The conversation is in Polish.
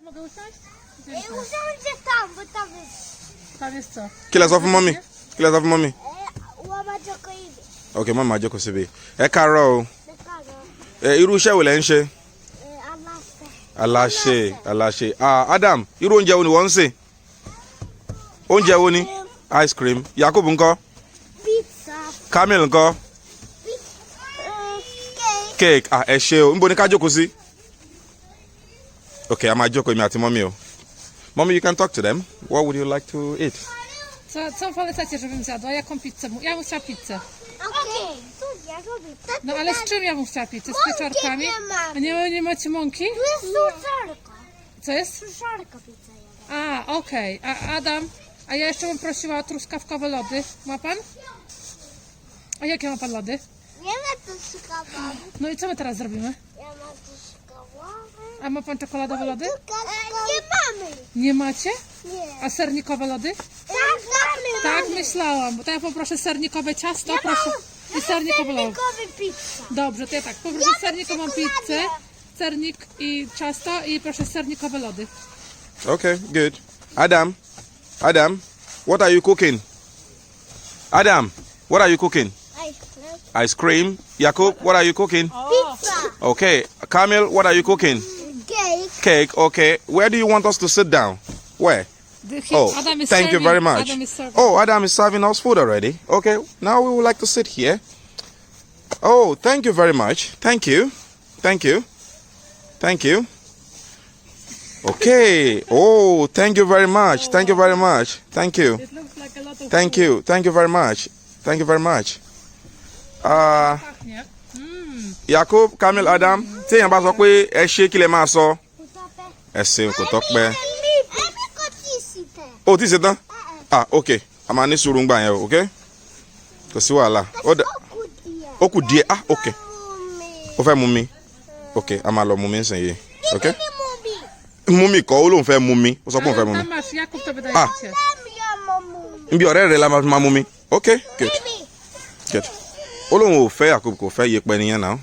Mogę usiąść? Usiądzie tam, bo tam jest... Tam jest co? Kí lẹ sọ fún mọ́mì? Kí lẹ sọ fún mọ́mì? Wọ́n máa jókòó ibi. Ok, mọ́mì máa jókòó síbi. Ẹ káàárọ̀ o. Nìkan Irú iṣẹ́ wo lẹ ń ṣe? aláṣẹ. Aláṣẹ. Adam, irú oúnjẹ wo ni wọ́n ń sè? Oúnjẹ wo ni? Ice cream. Yakubu ńkọ́? Pizza. Kamil ńkọ́? Cake. Cake. Ẹ ṣé o. Níbo ni ká jókòó sí? Ok, a máa jókòó èmi àti mọ́mì o. Mommy, you can talk to them. What would you like to eat? Co polecacie, żebym zjadła? Jaką pizzę? Ja bym chciała pizzę. Okej. Tu ja robię. No ale z czym ja bym chciała pizzę? Z pieczarkami? nie mamy. Nie macie mąki? Tu jest suszarka. Co jest? Suszarka pizza. Okej. A Adam? A ja jeszcze bym prosiła o truskawkowe lody. Ma pan? A jakie ma pan lody? Nie ma truskawki. No i co my teraz zrobimy? Ja mam truskawki. A ma pan czekoladowe lody? Nie mamy. Nie macie? Nie. A sernikowe lody? Tak, mamy. Tak, myślałam. Bo to ja poproszę sernikowe ciasto, proszę. I sernikowe lody. Sernikowy pizza. Dobrze, to ja tak. Poproszę sernikową pizzę, sernik i ciasto i proszę sernikowe lody. Okay, good. Adam, what are you cooking? Adam, what are you cooking? Ice cream. Ice cream. Jakub, what are you cooking? Pizza. Okay. Kamil, what are you cooking? Cake. Cake. Okay. Where do you want us to sit down? Where? Oh, Adam is thank you serving. very much. Adam is serving. Oh, Adam is serving us food already. Okay. Now we would like to sit here. Oh, thank you very much. Thank you. Thank you. Thank you. Okay. Oh, thank you very much. Thank you very much. Thank you. It looks like a lot of Thank you. Thank you very much. Thank you very much. Pachnie. Jakub, Kamil, Adam, tí èèyàn bá sọ pé ẹ ṣé kí lẹ máa sọ? Ẹ ṣeun kò tọ́pẹ́. Èmi kò tí ì sí tẹ̀. O ti ṣe tán? Ok. A máa ní sùúrù ń gbà yẹn o, ok? Kò sí wàhálà. Ó kù díẹ̀. Ok. Ó fẹ́ mu mi? Ok, a máa lọ mu mi nísìnyí. Ok? Mú mi kọ́, ó lóun fẹ́ mu mi. Ó sọ pé òun fẹ́ mu mi. Tam masz, Jakub to wydaje się. Níbi ọ̀rẹ́ rẹ̀ la máa mu mi. Ok, good. Good. Ó lóun ò fẹ́ Jakub kò fẹ́ yẹpẹ nìyẹn náà.